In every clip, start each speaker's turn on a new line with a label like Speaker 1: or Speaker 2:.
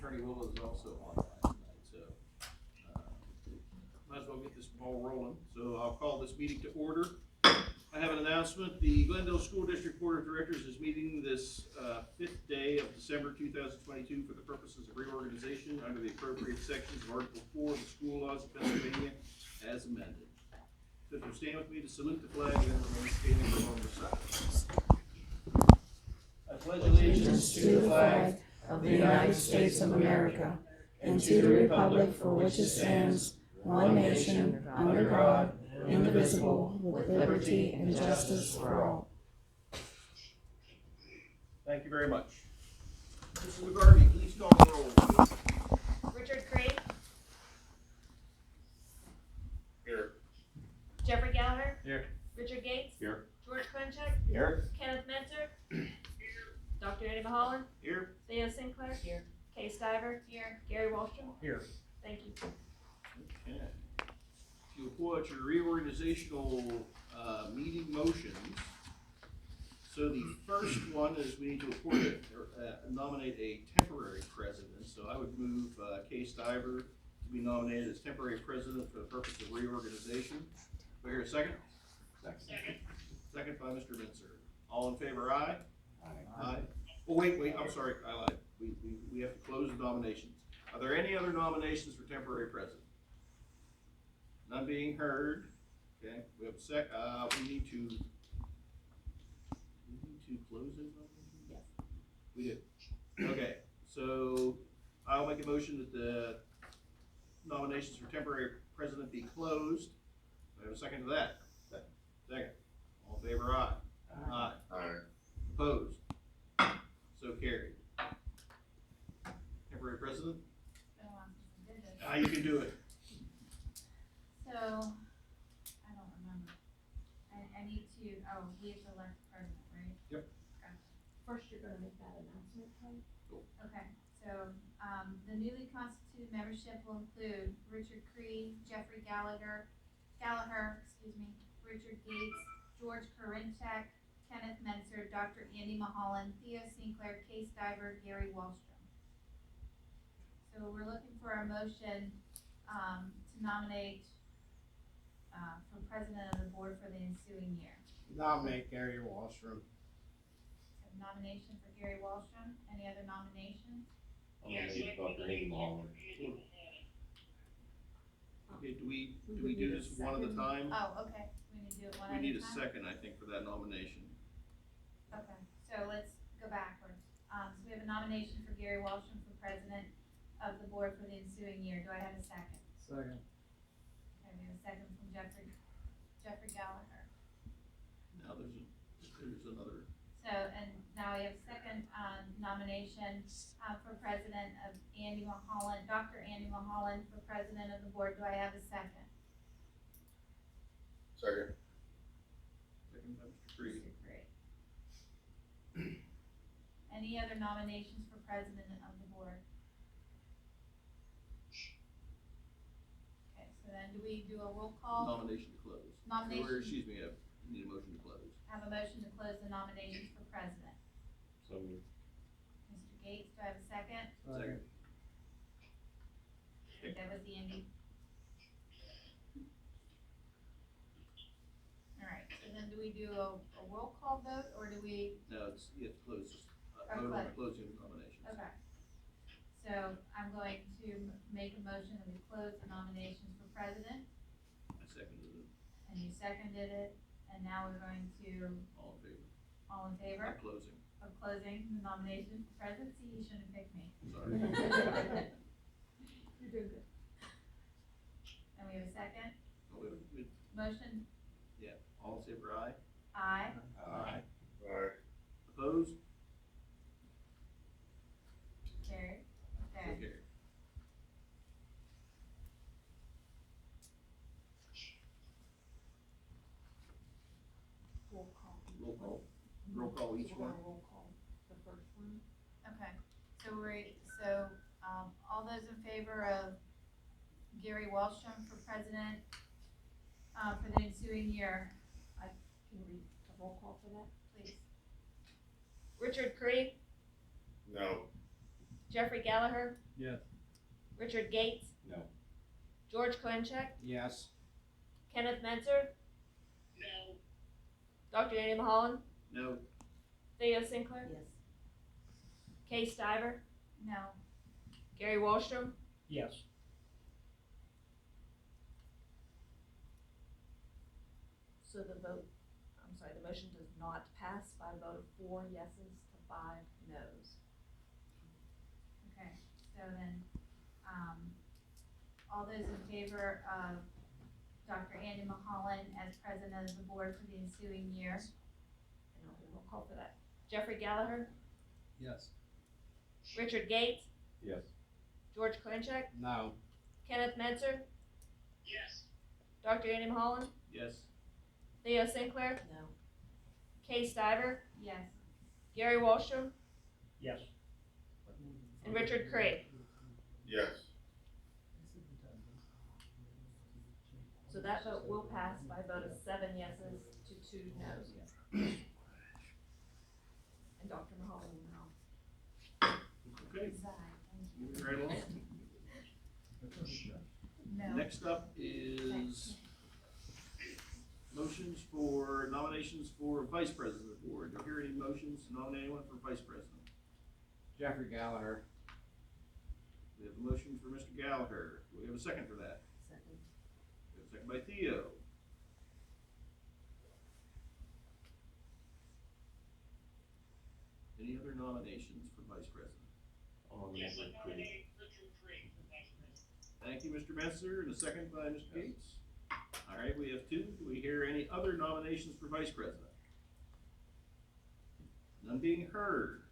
Speaker 1: Attorney Willow is also online tonight, so might as well get this ball rolling. So I'll call this meeting to order. I have an announcement. The Glendale School District Board of Directors is meeting this 5th day of December 2022 for the purposes of reorganization under the appropriate sections of Article 4 of the School Laws of Pennsylvania as amended. So if you'll stand with me to salute the flag and then remain standing for a moment of silence. I pledge allegiance to the flag
Speaker 2: of the United States of America and to the republic for which it stands, one nation, under God, indivisible, with liberty and justice for all.
Speaker 1: Thank you very much. Mrs. McGarvey, please call the roll.
Speaker 3: Richard Craig.
Speaker 1: Here.
Speaker 3: Jeffrey Gallagher.
Speaker 1: Here.
Speaker 3: Richard Gates.
Speaker 1: Here.
Speaker 3: George Klenchuk.
Speaker 1: Here.
Speaker 3: Kenneth Metzer. Here. Dr. Eddie Mulholland.
Speaker 1: Here.
Speaker 3: Theo Sinclair. Here. Kay Stiver. Here. Gary Wallstrom.
Speaker 1: Here.
Speaker 3: Thank you.
Speaker 1: Okay. You'll pull out your reorganizational meeting motions. So the first one is we need to appoint nominate a temporary president. So I would move Kay Stiver to be nominated as temporary president for the purpose of reorganization. Do I hear a second?
Speaker 3: Second.
Speaker 1: Second by Mr. Minzer. All in favor, aye? Aye. Oh, wait, I'm sorry, I lied. We have to close the nominations. Are there any other nominations for temporary president? None being heard. Okay, we have we need to close those nominations?
Speaker 3: Yes.
Speaker 1: We do. Okay, so I'll make a motion that the nominations for temporary president be closed. Do I have a second to that? Second. All in favor, aye? Aye.
Speaker 4: Aye.
Speaker 1: Opposed? So carried. Temporary president? You can do it.
Speaker 5: So, I don't remember. I need to, we have to elect the president, right?
Speaker 1: Yep.
Speaker 5: Gotcha.
Speaker 2: First, you're gonna make that announcement, Clay?
Speaker 5: Okay, so, the newly constituted membership will include Richard Cree, Jeffrey Gallagher, Richard Gates, George Korinchak, Kenneth Mentzer, Dr. Andy Mulholland, Theo Sinclair, Kay Stiver, Gary Wallstrom. So we're looking for a motion, to nominate, for president of the board for the ensuing year.
Speaker 4: Nominate Gary Wallstrom.
Speaker 5: So nomination for Gary Wallstrom. Any other nominations?
Speaker 4: Dr. Andy Mulholland.
Speaker 1: Okay, do we do this one at a time?
Speaker 5: Oh, okay. We need to do it one at a time?
Speaker 1: We need a second, I think, for that nomination.
Speaker 5: Okay, so let's go backwards. So we have a nomination for Gary Wallstrom for president of the board for the ensuing year. Do I have a second?
Speaker 4: Second.
Speaker 5: Okay, we have a second from Jeffrey Gallagher.
Speaker 1: Now there's another.
Speaker 5: So, and now we have second, nomination, for president of Dr. Andy Mulholland for president of the board. Do I have a second?
Speaker 4: Second.
Speaker 1: Second by Mr. Creed.
Speaker 5: Mr. Cree. Any other nominations for president of the board? Okay, so then do we do a roll call?
Speaker 1: Nomination to close.
Speaker 5: Nomination.
Speaker 1: Or, excuse me, we need a motion to close.
Speaker 5: Have a motion to close the nominations for president.
Speaker 4: So moved.
Speaker 5: Mr. Gates, do I have a second?
Speaker 1: Second.
Speaker 5: That was Andy. Alright, so then do we do a roll call vote, or do we,
Speaker 1: No, you have to close,
Speaker 5: Or
Speaker 1: vote on
Speaker 5: close.
Speaker 1: closing the nominations.
Speaker 5: okay. So I'm going to make a motion that we close the nominations for president,
Speaker 1: I seconded it.
Speaker 5: and you seconded it, and now we're going to,
Speaker 1: All in favor?
Speaker 5: all in favor
Speaker 1: I'm closing.
Speaker 5: of closing the nominations for presidency? You shouldn't have picked me.
Speaker 1: Sorry.
Speaker 5: You're doing good. And we have a second motion,
Speaker 1: Yeah, all in favor, aye?
Speaker 5: aye.
Speaker 1: Aye.
Speaker 4: Aye.
Speaker 1: Opposed?
Speaker 5: Carried.
Speaker 1: So
Speaker 5: Okay.
Speaker 1: carried.
Speaker 2: Roll call.
Speaker 1: Roll call each
Speaker 2: We're
Speaker 1: one.
Speaker 2: gonna roll call the first one.
Speaker 5: Okay, so all those in favor of Gary Wallstrom for president, for the ensuing year,
Speaker 2: Can you read a roll call for that?
Speaker 5: please?
Speaker 3: Richard Cree.
Speaker 4: No.
Speaker 3: Jeffrey Gallagher,
Speaker 4: Yes.
Speaker 3: Richard Gates,
Speaker 4: No.
Speaker 3: George Koencheck,
Speaker 4: Yes.
Speaker 3: Kenneth Menzer,
Speaker 6: No.
Speaker 3: Dr. Andy Mulholland,
Speaker 1: No.
Speaker 3: Theo Sinclair,
Speaker 2: Yes.
Speaker 3: Kay Stiver,
Speaker 5: No.
Speaker 3: Gary Wallstrom,
Speaker 4: Yes.
Speaker 3: so the motion does not pass by a vote of 4 yeses to 5 noes.
Speaker 5: Okay, so then, all those in favor of Dr. Andy Mulholland as president of the board for the ensuing year?
Speaker 3: And I'll do a roll call for that. Jeffrey Gallagher,
Speaker 4: Yes.
Speaker 3: Richard Gates,
Speaker 4: Yes.
Speaker 3: George Koencheck,
Speaker 4: No.
Speaker 3: Kenneth Menzer,
Speaker 6: Yes.
Speaker 3: Dr. Andy Mulholland,
Speaker 1: Yes.
Speaker 3: Theo Sinclair,
Speaker 2: No.
Speaker 3: Kay Stiver,
Speaker 5: Yes.
Speaker 3: Gary Wallstrom,
Speaker 4: Yes.
Speaker 3: and Richard Craig.
Speaker 6: Yes.
Speaker 3: So that vote will pass by a vote of 7 yeses to 2 noes. And Dr. Mulholland will now
Speaker 1: Okay,
Speaker 5: Reside.
Speaker 1: moving right along.
Speaker 5: No.
Speaker 1: Next up is motions for nominations for vice president of the board. Do I hear any motions to nominate anyone for vice president?
Speaker 4: Jeffrey Gallagher.
Speaker 1: We have a motion for Mr. Gallagher. Do we have a second for that?
Speaker 2: Second.
Speaker 1: We have a second by Theo. Any other nominations for vice president?
Speaker 6: Yes, I nominate Richard Craig for vice president.
Speaker 1: Thank you, Mr. Messer, and a second by Mr. Gates. All right, we have 2. Do we hear any other nominations for vice president? None being heard.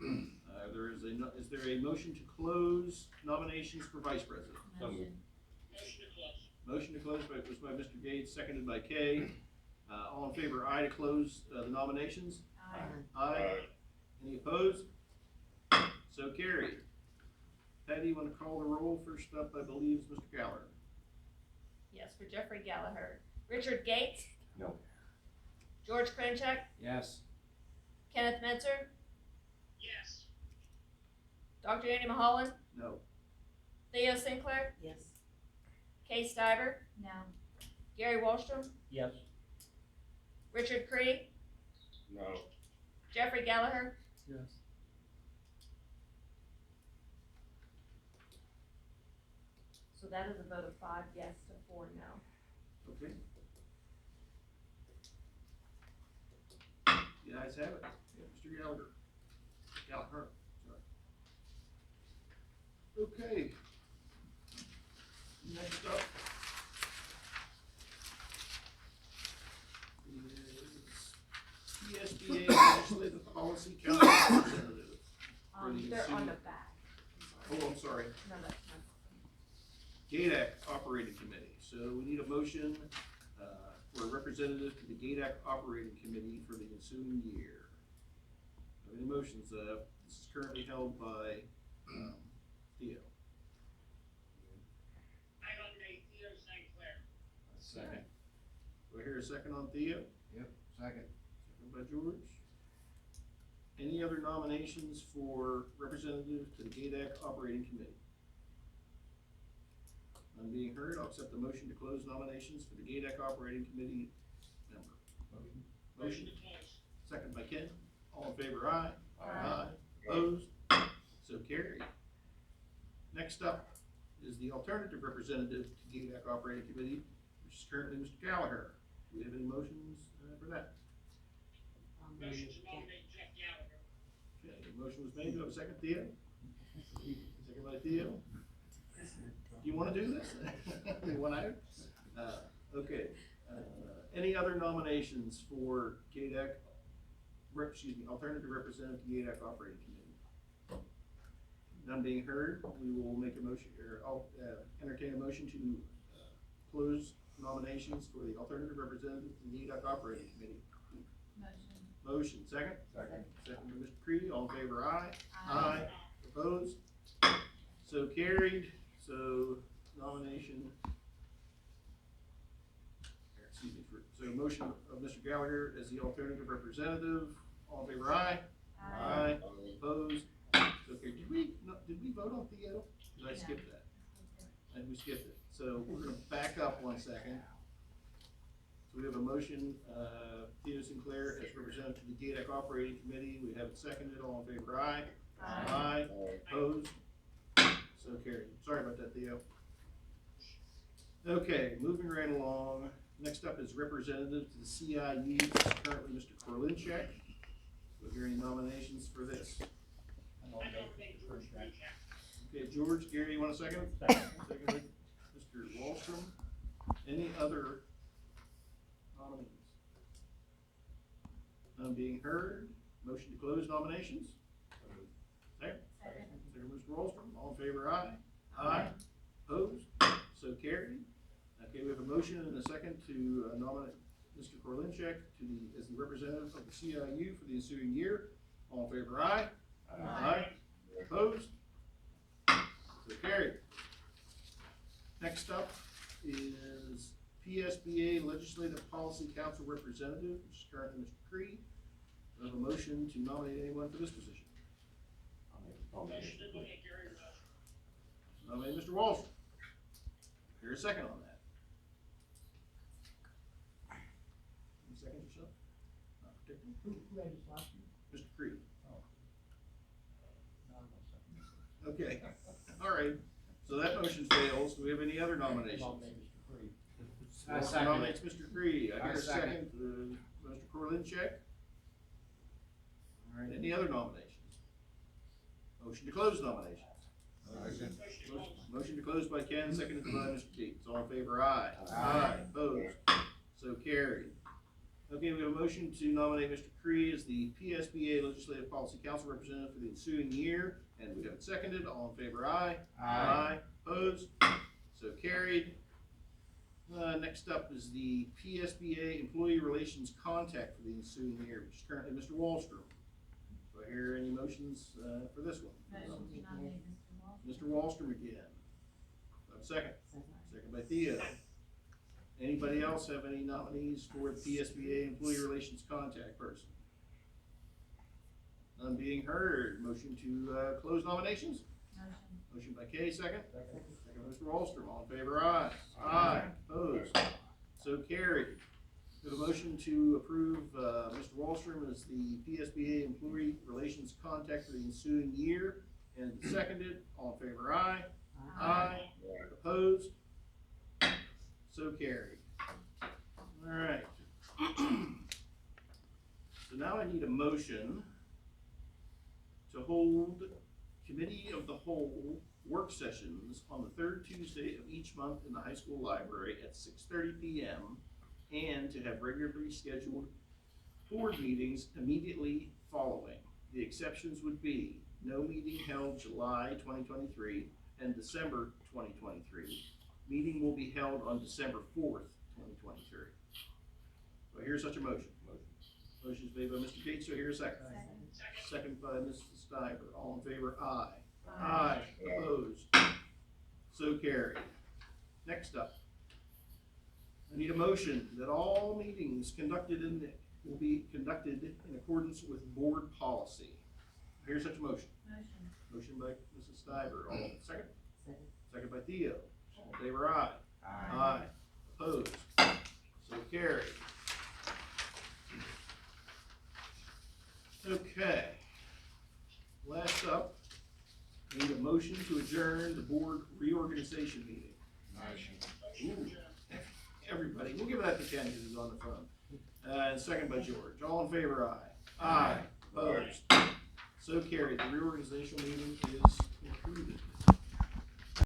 Speaker 1: Is there a motion to close nominations for vice president?
Speaker 4: So moved.
Speaker 5: Motion.
Speaker 6: Motion to close.
Speaker 1: Motion to close was by Mr. Gates, seconded by Kay. All in favor, aye to close the nominations?
Speaker 5: Aye.
Speaker 1: Aye. Any opposed? So carried. Patty, you want to call the roll? First up, I believe, is Mr. Gallagher.
Speaker 3: Yes, for Jeffrey Gallagher. Richard Gates?
Speaker 4: No.
Speaker 3: George Koencheck?
Speaker 4: Yes.
Speaker 3: Kenneth Menzer?
Speaker 6: Yes.
Speaker 3: Dr. Andy Mulholland?
Speaker 1: No.
Speaker 3: Theo Sinclair?
Speaker 2: Yes.
Speaker 3: Kay Stiver?
Speaker 5: No.
Speaker 3: Gary Wallstrom?
Speaker 4: Yes.
Speaker 3: Richard Craig?
Speaker 6: No.
Speaker 3: Jeffrey Gallagher?
Speaker 4: Yes.
Speaker 3: So that is a vote of 5 yes to 4 no.
Speaker 1: Okay. The ayes have it. Yeah, Mr. Gallagher. Gallagher, sorry. Okay. Next up is GSDA Legislative Policy Council Representative. For the
Speaker 3: They're on
Speaker 1: ensuing-
Speaker 3: the back.
Speaker 1: Oh, I'm sorry.
Speaker 3: No, that's not.
Speaker 1: GADAC Operating Committee. So we need a motion for a representative to the GADAC Operating Committee for the ensuing year. Have any motions? This is currently held by Theo.
Speaker 6: I nominate Theo Sinclair.
Speaker 4: Second.
Speaker 1: Do I hear a second on Theo?
Speaker 4: Yep. Second.
Speaker 1: Second by George. Any other nominations for representative to the GADAC Operating Committee? None being heard, I'll accept the motion to close nominations for the GADAC Operating Committee member.
Speaker 4: Motion.
Speaker 1: Motion,
Speaker 6: To close.
Speaker 1: second by Ken. All in favor, aye.
Speaker 3: Aye.
Speaker 1: Opposed? So carried. Next up is the alternative representative to GADAC Operating Committee, which is currently Mr. Gallagher. Do we have any motions for that?
Speaker 6: Motion to nominate Jeff Gallagher.
Speaker 1: Okay, the motion was made. Do I have a second, Theo? Second by Theo. Do you want to do this? You want out? Okay. Any other nominations for GADAC, alternative representative to GADAC Operating Committee? None being heard, we will make a motion, or I'll entertain a motion to close nominations for the alternative representative to the GADAC Operating Committee.
Speaker 5: Motion.
Speaker 1: Motion, second?
Speaker 4: Second.
Speaker 1: Second by Mr. Creedy, all in favor, aye.
Speaker 5: Aye.
Speaker 1: Opposed? So carried, so nomination, excuse me, so motion of Mr. Gallagher as the alternative representative, all in favor, aye. Opposed? So Okay, did we vote on Theo? Did I skip that? I think we skipped it. So we're gonna back up 1 second. So we have a motion, Theo Sinclair as representative to the GADEC Operating Committee. We have it seconded. All in favor, aye? Aye. Opposed? So carried. Sorry about that, Theo. Okay, moving right along. Next up is representative to the CIU. This is currently Mr. Korlinchek. Are there any nominations for this? Okay, George, Gary, you want a second? Seconded. Mr. Wallstrom. Any other nominees? None being heard. Motion to close nominations? Second. Second, Mr. Wallstrom. All in favor, aye? Aye. Opposed? So carried. Okay, we have a motion and a second to nominate Mr. Korlinchek as the representative of the CIU for the ensuing year. All in favor, aye? Aye. Opposed? So carried. Next up is PSBA Legislative Policy Council Representative, which is currently Mr. Cree. We have a motion to nominate anyone for this position.
Speaker 6: Motion to nominate Gary Wallstrom.
Speaker 1: Nominate Mr. Wallstrom. Here's a second on that. Any second yourself? Not particularly.
Speaker 4: Who had this last year?
Speaker 1: Mr. Cree.
Speaker 4: No, I'm not second.
Speaker 1: Okay, all right. So that motion fails. Do we have any other nominations?
Speaker 4: Nominate Mr. Cree. I
Speaker 1: Wallstrom
Speaker 4: second
Speaker 1: nominates
Speaker 4: it.
Speaker 1: Mr. Cree. I hear
Speaker 4: I
Speaker 1: a
Speaker 4: second.
Speaker 1: second, Mr. Korlinchek. All right, any other nominations? Motion to close nominations. Motion to close by Ken, seconded by Mr. Gates. All in favor, aye.
Speaker 4: Aye.
Speaker 1: Opposed? So carried. Okay, we have a motion to nominate Mr. Cree as the PSBA Legislative Policy Council Representative for the ensuing year, and we have it seconded. All in favor, aye.
Speaker 4: Aye.
Speaker 1: Opposed? So carried. Next up is the PSBA Employee Relations Contact for the ensuing year, which is currently Mr. Wallstrom. Do I hear any motions for this one?
Speaker 5: Motion to nominate Mr.
Speaker 1: Mr. Wallstrom again. Do I have a second? Second by Theo. Anybody else have any nominees for the PSBA Employee Relations Contact Person? None being heard. Motion to close nominations?
Speaker 5: Motion.
Speaker 1: Motion by Kay, second. Second by Mr. Wallstrom. All in favor, aye. Aye. Opposed? So carried. We have a motion to approve Mr. Wallstrom as the PSBA Employee Relations Contact for the ensuing year, and seconded. All in favor, aye. Aye. Opposed? So carried. All right. So now I need a motion to hold Committee of the Whole work sessions on the third Tuesday of each month in the high school library at 6:30 p.m. and to have regularly scheduled board meetings immediately following. The exceptions would be no meeting held July 2023 and December 2023. Meeting will be held on December 4th, 2023. So here's such a motion. Motion is made by Mr. Gates, so here's a second. Second by Mrs. Stiver. All in favor, aye. Aye. Opposed? So carried. Next up, I need a motion that all meetings will be conducted in accordance with board policy. Here's such a motion.
Speaker 5: Motion.
Speaker 1: Motion by Mrs. Stiver. All second? Second by Theo. All in favor, aye. Aye. Opposed? So carried. Okay. Last up, I need a motion to adjourn the board reorganization meeting. Ooh. Everybody, we'll give that to Ken because he's on the phone. And second by George. All in favor, aye. Aye. Opposed? So carried. The reorganization meeting is concluded.